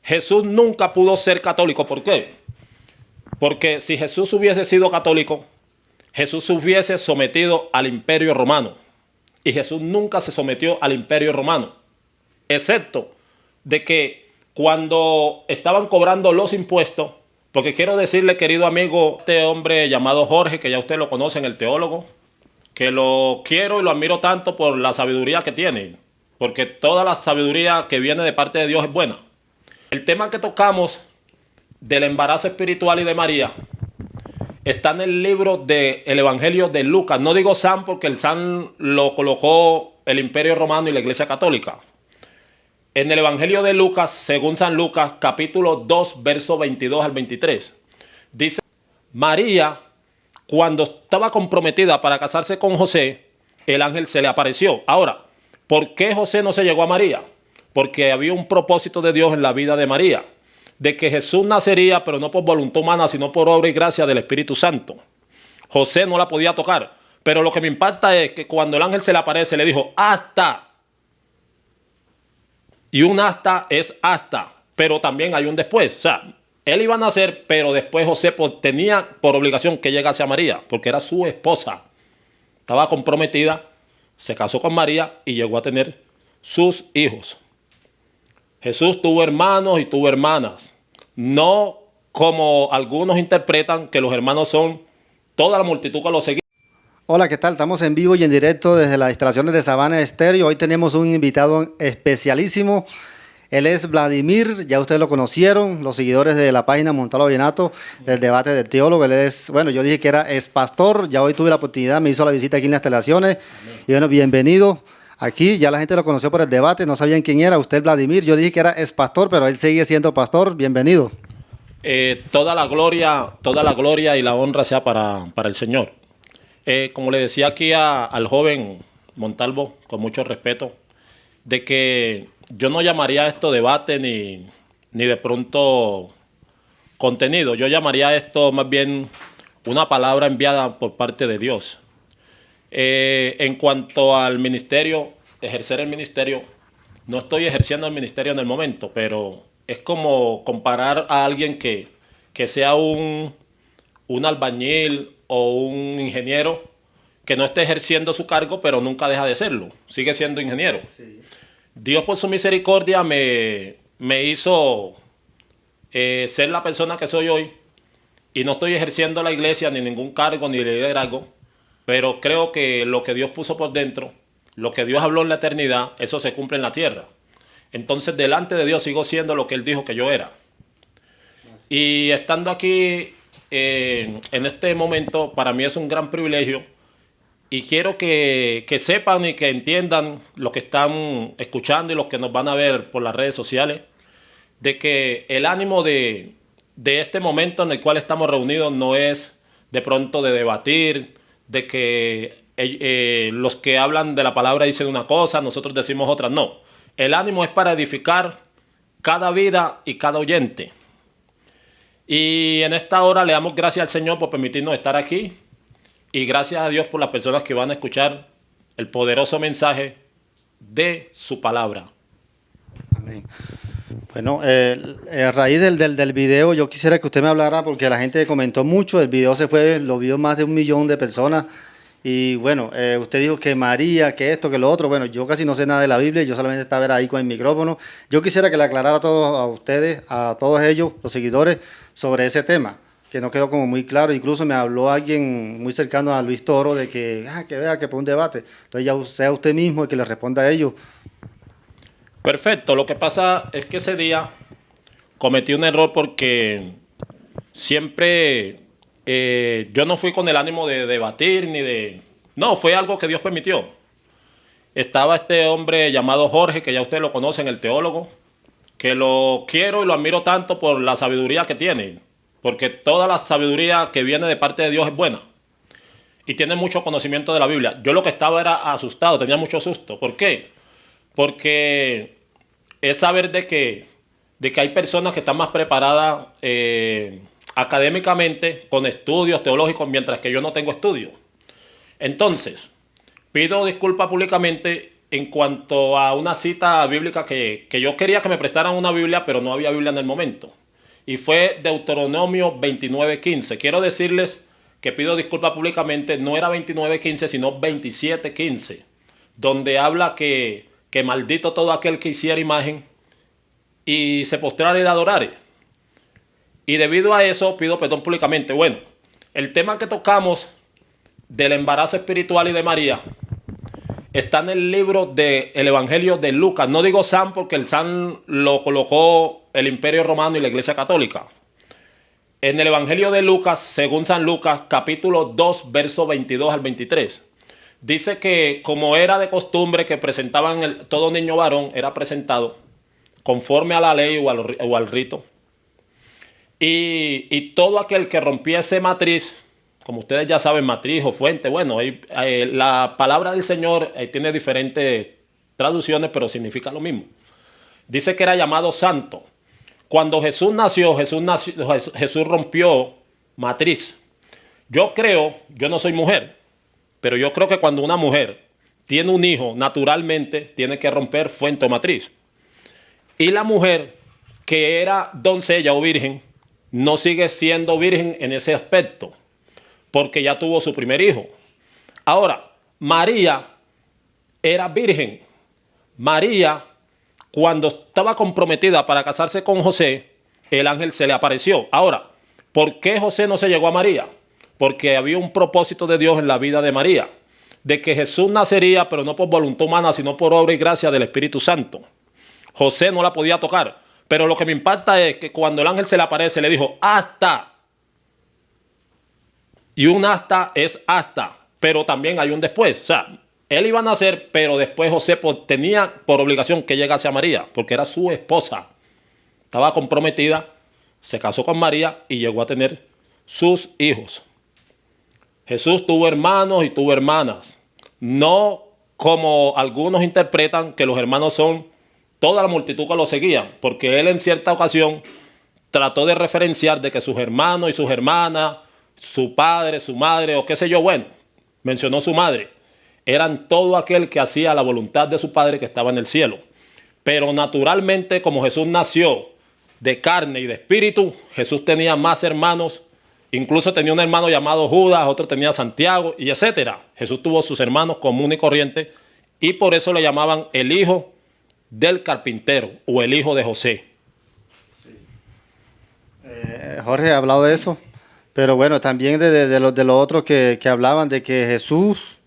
Jesús nunca pudo ser católico. ¿Por qué? Porque si Jesús hubiese sido católico, Jesús se hubiese sometido al Imperio Romano. Y Jesús nunca se sometió al Imperio Romano, excepto de que cuando estaban cobrando los impuestos, porque quiero decirle, querido amigo, este hombre llamado Jorge, que ya usted lo conoce, el teólogo, que lo quiero y lo admiro tanto por la sabiduría que tiene, porque toda la sabiduría que viene de parte de Dios es buena. El tema que tocamos del embarazo espiritual y de María está en el libro del Evangelio de Lucas. No digo San porque el San lo colocó el Imperio Romano y la Iglesia Católica. En el Evangelio de Lucas, según San Lucas, capítulo 2, verso 22 al 23, dice: María, cuando estaba comprometida para casarse con José, el ángel se le apareció. Ahora, ¿por qué José no se llegó a María? Porque había un propósito de Dios en la vida de María, de que Jesús nacería, pero no por voluntad humana, sino por obra y gracia del Espíritu Santo. José no la podía tocar, pero lo que me impacta es que cuando el ángel se le aparece, le dijo, hasta. Y un hasta es hasta, pero también hay un después. O sea, él iba a nacer, pero después José tenía por obligación que llegase a María, porque era su esposa. Estaba comprometida, se casó con María y llegó a tener sus hijos. Jesús tuvo hermanos y tuvo hermanas. No como algunos interpretan que los hermanos son toda la multitud que lo seguía. Hola, ¿qué tal? Estamos en vivo y en directo desde las instalaciones de Sabana Estéreo. Hoy tenemos un invitado especialísimo. Él es Vladimir, ya ustedes lo conocieron, los seguidores de la página Montalvo Vallenato, del debate del teólogo. Él es, bueno, yo dije que era ex pastor, ya hoy tuve la oportunidad, me hizo la visita aquí en las instalaciones. Amén. Y bueno, bienvenido. Aquí ya la gente lo conoció por el debate, no sabían quién era. Usted, Vladimir, yo dije que era ex pastor, pero él sigue siendo pastor. Bienvenido. Toda la gloria y la honra sea para el Señor. Como le decía aquí al joven Montalvo, con mucho respeto, de que yo no llamaría esto debate ni de pronto contenido. Yo llamaría esto más bien una palabra enviada por parte de Dios. En cuanto al ministerio, ejercer el ministerio, no estoy ejerciendo el ministerio en el momento, pero es como comparar a alguien que sea un albañil o un ingeniero que no esté ejerciendo su cargo, pero nunca deja de serlo, sigue siendo ingeniero. Sí. Dios por su misericordia me hizo ser la persona que soy hoy y no estoy ejerciendo la iglesia ni ningún cargo ni liderazgo, pero creo que lo que Dios puso por dentro, lo que Dios habló en la eternidad, eso se cumple en la tierra. Entonces delante de Dios sigo siendo lo que Él dijo que yo era. Y estando aquí en este momento, para mí es un gran privilegio y quiero que sepan y que entiendan los que están escuchando y los que nos van a ver por las redes sociales, de que el ánimo de este momento en el cual estamos reunidos no es de pronto de debatir, de que los que hablan de la palabra dicen una cosa, nosotros decimos otra. No, el ánimo es para edificar cada vida y cada oyente. Y en esta hora le damos gracias al Señor por permitirnos estar aquí y gracias a Dios por las personas que van a escuchar el poderoso mensaje de su palabra. Amén. Bueno, a raíz del video yo quisiera que usted me hablara porque la gente comentó mucho, el video lo vio más de 1 millón de personas y bueno, usted dijo que María, que esto, que lo otro. Bueno, yo casi no sé nada de la Biblia, yo solamente estaba ahí con el micrófono. Yo quisiera que le aclarara a ustedes, a todos ellos, los seguidores, sobre ese tema, que no quedó como muy claro. Incluso me habló alguien muy cercano a Luis Toro de que vea que fue un debate. Entonces ya sea usted mismo el que le responda a ellos. Perfecto, lo que pasa es que ese día cometí un error porque siempre yo no fui con el ánimo de debatir ni de... No, fue algo que Dios permitió. Estaba este hombre llamado Jorge, que ya ustedes lo conocen, el teólogo, que lo quiero y lo admiro tanto por la sabiduría que tiene, porque toda la sabiduría que viene de parte de Dios es buena y tiene mucho conocimiento de la Biblia. Yo lo que estaba era asustado, tenía mucho susto. ¿Por qué? Porque es saber de que hay personas que están más preparadas académicamente, con estudios teológicos, mientras que yo no tengo estudios. Entonces, pido disculpas públicamente en cuanto a una cita bíblica que yo quería que me prestaran una Biblia, pero no había Biblia en el momento. Y fue Deuteronomio 29:15. Quiero decirles que pido disculpas públicamente, no era 29:15, sino 27:15, donde habla que maldito todo aquel que hiciera imagen y se postrare y la adorare. Y debido a eso pido perdón públicamente. Bueno, el tema que tocamos del embarazo espiritual y de María está en el libro del Evangelio de Lucas. No digo San porque el San lo colocó el Imperio Romano y la Iglesia Católica. En el Evangelio de Lucas, según San Lucas, capítulo 2, verso 22 al 23. Dice que como era de costumbre que presentaban todo niño varón, era presentado conforme a la ley o al rito. Y todo aquel que rompiese matriz, como ustedes ya saben, matriz o fuente, bueno, la palabra del Señor tiene diferentes traducciones, pero significa lo mismo. Dice que era llamado santo. Cuando Jesús nació, Jesús rompió matriz. Yo no soy mujer, pero yo creo que cuando una mujer tiene un hijo, naturalmente tiene que romper fuente o matriz. Y la mujer que era doncella o virgen, no sigue siendo virgen en ese aspecto, porque ya tuvo su primer hijo. Ahora, María era virgen. María, cuando estaba comprometida para casarse con José, el ángel se le apareció. Ahora, ¿por qué José no se llegó a María? Porque había un propósito de Dios en la vida de María, de que Jesús nacería, pero no por voluntad humana, sino por obra y gracia del Espíritu Santo. José no la podía tocar, pero lo que me impacta es que cuando el ángel se le aparece, le dijo, hasta. Y un hasta es hasta, pero también hay un después. O sea, él iba a nacer, pero después José tenía por obligación que llegase a María, porque era su esposa. Estaba comprometida, se casó con María y llegó a tener sus hijos. Jesús tuvo hermanos y tuvo hermanas. No como algunos interpretan que los hermanos son toda la multitud que lo seguían, porque él en cierta ocasión trató de referenciar de que sus hermanos y sus hermanas, su padre, su madre o qué sé yo, bueno, mencionó su madre, eran todo aquel que hacía la voluntad de su padre que estaba en el cielo. Pero naturalmente, como Jesús nació de carne y de espíritu, Jesús tenía más hermanos, incluso tenía un hermano llamado Judas, otro tenía Santiago y etcétera. Jesús tuvo sus hermanos comunes y corrientes y por eso le llamaban el hijo del carpintero o el hijo de José. Jorge ha hablado de eso, pero bueno, también de los otros que hablaban de que Jesús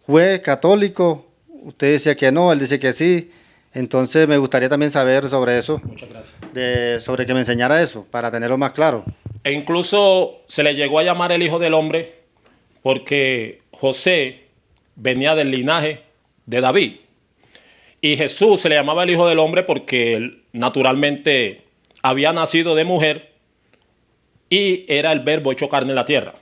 fue católico. Usted decía que no, él dice que sí. Entonces me gustaría también saber sobre eso. Muchas gracias. Sobre que me enseñara eso, para tenerlo más claro. E incluso se le llegó a llamar el hijo del hombre porque José venía del linaje de David. Y Jesús se le llamaba el hijo del hombre porque él, naturalmente había nacido de mujer y era el verbo hecho carne en la tierra.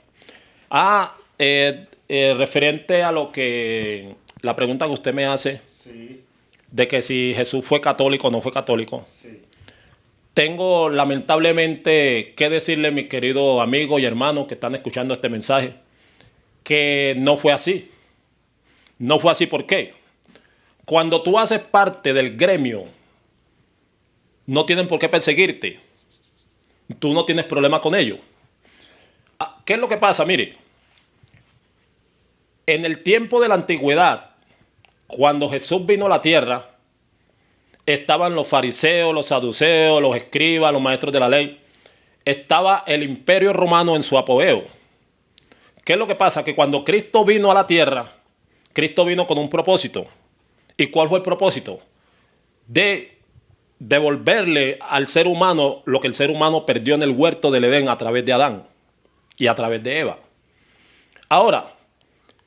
Referente a la pregunta que usted me hace, sí, de que si Jesús fue católico o no fue católico, sí, tengo lamentablemente que decirle, mis queridos amigos y hermanos que están escuchando este mensaje, que no fue así. No fue así, ¿por qué? Cuando tú haces parte del gremio, no tienen por qué perseguirte. Tú no tienes problema con ellos. ¿Qué es lo que pasa? Mire, en el tiempo de la antigüedad, cuando Jesús vino a la tierra, estaban los fariseos, los saduceos, los escribas, los maestros de la ley. Estaba el imperio romano en su apogeo. ¿Qué es lo que pasa? Que cuando Cristo vino a la tierra, Cristo vino con un propósito. ¿Y cuál fue el propósito? De devolverle al ser humano lo que el ser humano perdió en el huerto del Edén a través de Adán y a través de Eva. Ahora,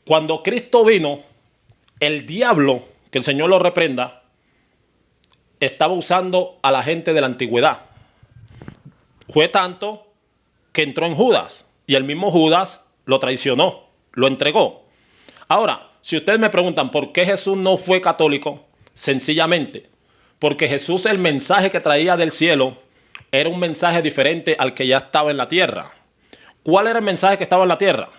cuando Cristo vino, el diablo, que el Señor lo reprenda, estaba usando a la gente de la antigüedad. Fue tanto que entró en Judas y el mismo Judas lo traicionó, lo entregó. Ahora, si ustedes me preguntan por qué Jesús no fue católico, sencillamente porque Jesús, el mensaje que traía del cielo era un mensaje diferente al que ya estaba en la tierra. ¿Cuál era el mensaje que estaba en la tierra?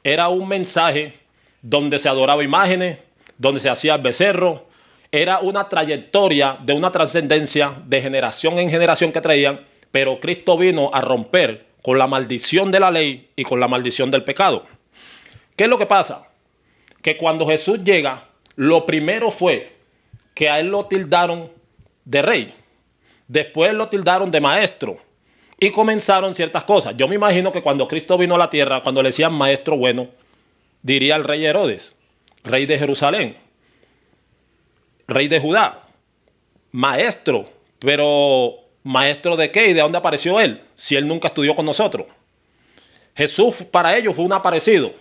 Era un mensaje donde se adoraba imágenes, donde se hacía el becerro, Era una trayectoria de una trascendencia de generación en generación que traían, pero Cristo vino a romper con la maldición de la ley y con la maldición del pecado. ¿Qué es lo que pasa? Que cuando Jesús llega, lo primero fue que a él lo tildaron de rey. Después lo tildaron de maestro. Y comenzaron ciertas cosas. Yo me imagino que cuando Cristo vino a la tierra, cuando le decían maestro bueno, diría el rey Herodes, rey de Jerusalén, rey de Judá, maestro. Pero ¿maestro de qué y de dónde apareció él? Si él nunca estudió con nosotros. Jesús para ellos fue un aparecido,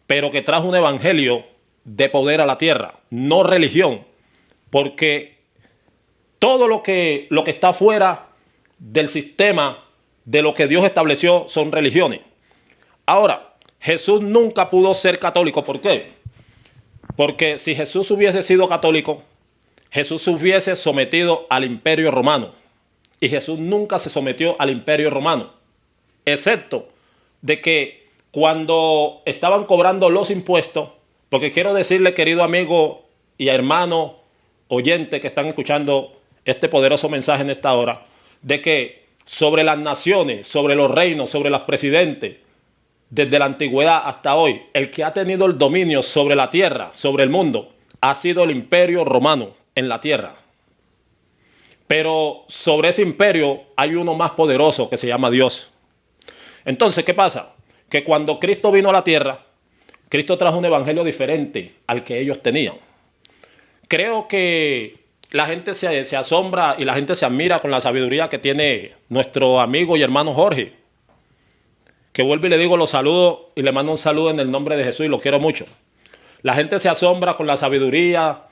pero que trajo un evangelio de poder a la tierra, no religión. Porque todo lo que está fuera del sistema de lo que Dios estableció son religiones. Ahora, Jesús nunca pudo ser católico. ¿Por qué? Porque si Jesús hubiese sido católico, Jesús se hubiese sometido al imperio romano. Y Jesús nunca se sometió al imperio romano. Excepto de que cuando estaban cobrando los impuestos, porque quiero decirle, querido amigo y hermano oyente que están escuchando este poderoso mensaje en esta hora, de que sobre las naciones, sobre los reinos, sobre los presidentes, desde la antigüedad hasta hoy, el que ha tenido el dominio sobre la tierra, sobre el mundo, ha sido el imperio romano en la tierra. Pero sobre ese imperio hay uno más poderoso que se llama Dios. Entonces, ¿qué pasa? Que cuando Cristo vino a la tierra, Cristo trajo un evangelio diferente al que ellos tenían. Creo que la gente se asombra y la gente se admira con la sabiduría que tiene nuestro amigo y hermano Jorge. Que vuelvo y le digo, los saludo y le mando un saludo en el nombre de Jesús y lo quiero mucho. La gente se asombra con la sabiduría,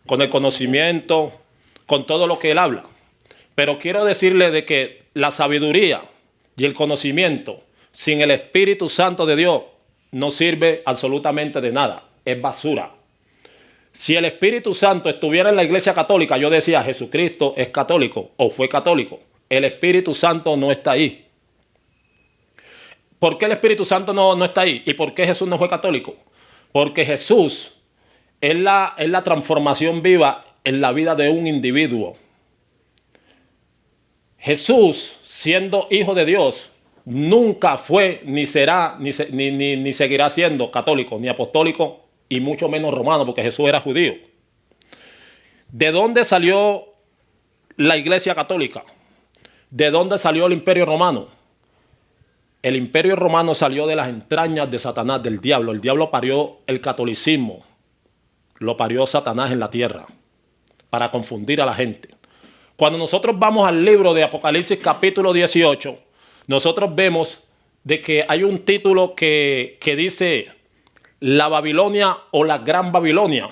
con el conocimiento, con todo lo que él habla. Pero quiero decirle de que la sabiduría y el conocimiento sin el Espíritu Santo de Dios no sirve absolutamente de nada. Es basura. Si el Espíritu Santo estuviera en la Iglesia Católica, yo decía, Jesucristo es católico o fue católico. El Espíritu Santo no está ahí. ¿Por qué el Espíritu Santo no está ahí? ¿Y por qué Jesús no fue católico? Porque Jesús es la transformación viva en la vida de un individuo. Jesús, siendo hijo de Dios, nunca fue, ni será, ni seguirá siendo católico, ni apostólico, y mucho menos romano, porque Jesús era judío. ¿De dónde salió la Iglesia Católica? ¿De dónde salió el Imperio Romano? El Imperio Romano salió de las entrañas de Satanás, del diablo. El diablo parió el catolicismo. Lo parió Satanás en la tierra para confundir a la gente. Cuando nosotros vamos al libro de Apocalipsis capítulo 18, nosotros vemos de que hay un título que dice la Babilonia o la Gran Babilonia.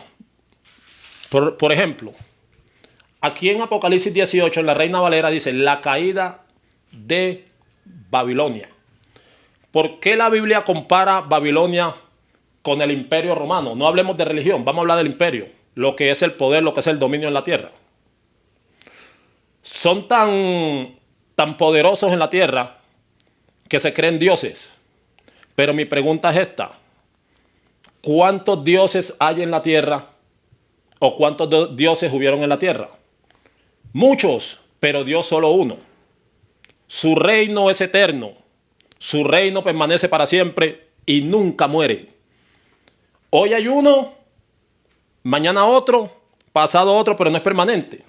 Por ejemplo, aquí en Apocalipsis 18, en la Reina Valera dice la caída de Babilonia. ¿Por qué la Biblia compara Babilonia con el Imperio Romano? No hablemos de religión, vamos a hablar del imperio, lo que es el poder, lo que es el dominio en la tierra. Son tan poderosos en la tierra que se creen dioses. Pero mi pregunta es esta: ¿cuántos dioses hay en la tierra? ¿O cuántos dioses hubieron en la tierra? Muchos, pero Dios solo uno. Su reino es eterno. Su reino permanece para siempre y nunca muere. Hoy hay uno, mañana otro, pasado otro, pero no es permanente.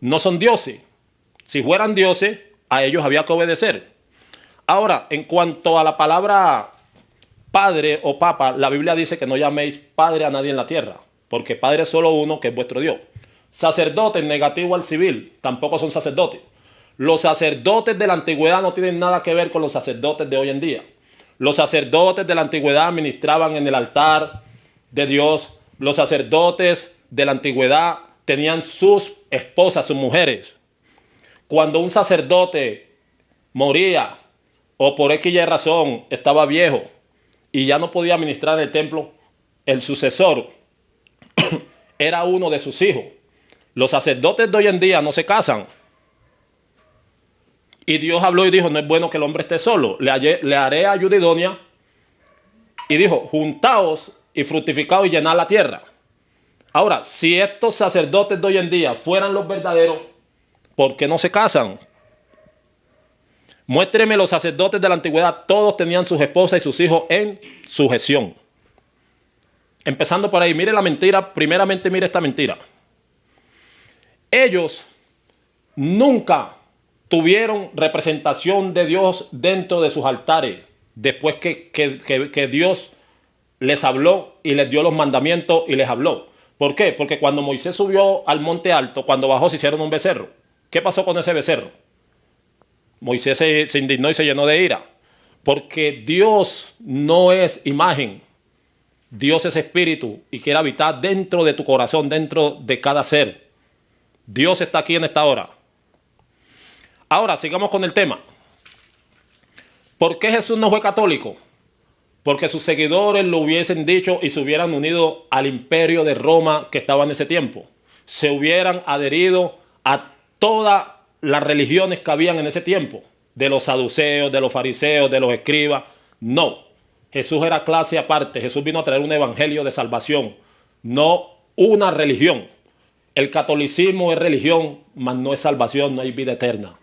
No son dioses. Si fueran dioses, a ellos había que obedecer. Ahora, en cuanto a la palabra padre o papa, la Biblia dice que no llaméis padre a nadie en la tierra, porque padre es solo uno, que es vuestro Dios. Sacerdotes, negativo al civil, tampoco son sacerdotes. Los sacerdotes de la antigüedad no tienen nada que ver con los sacerdotes de hoy en día. Los sacerdotes de la antigüedad ministraban en el altar de Dios. Los sacerdotes de la antigüedad tenían sus esposas, sus mujeres. Cuando un sacerdote moría o por X y razón estaba viejo y ya no podía ministrar en el templo, el sucesor era uno de sus hijos. Los sacerdotes de hoy en día no se casan. Y Dios habló y dijo, no es bueno que el hombre esté solo. Le haré ayuda idónea. Y dijo, juntaos y fructificaos y llenad la tierra. Ahora, si estos sacerdotes de hoy en día fueran los verdaderos, ¿por qué no se casan? Muéstreme los sacerdotes de la antigüedad, todos tenían sus esposas y sus hijos en sujeción. Empezando por ahí, mire la mentira, primeramente mire esta mentira. Ellos nunca tuvieron representación de Dios dentro de sus altares, después que Dios les habló y les dio los mandamientos y les habló. ¿Por qué? Porque cuando Moisés subió al monte alto, cuando bajó se hicieron un becerro. ¿Qué pasó con ese becerro? Moisés se indignó y se llenó de ira. Porque Dios no es imagen. Dios es espíritu y quiere habitar dentro de tu corazón, dentro de cada ser. Dios está aquí en esta hora. Ahora, sigamos con el tema. ¿Por qué Jesús no fue católico? Porque sus seguidores lo hubiesen dicho y se hubieran unido al imperio de Roma que estaba en ese tiempo. Se hubieran adherido a todas las religiones que habían en ese tiempo. De los saduceos, de los fariseos, de los escribas. No. Jesús era clase aparte. Jesús vino a traer un evangelio de salvación. No una religión. El catolicismo es religión, mas no es salvación, no hay vida eterna.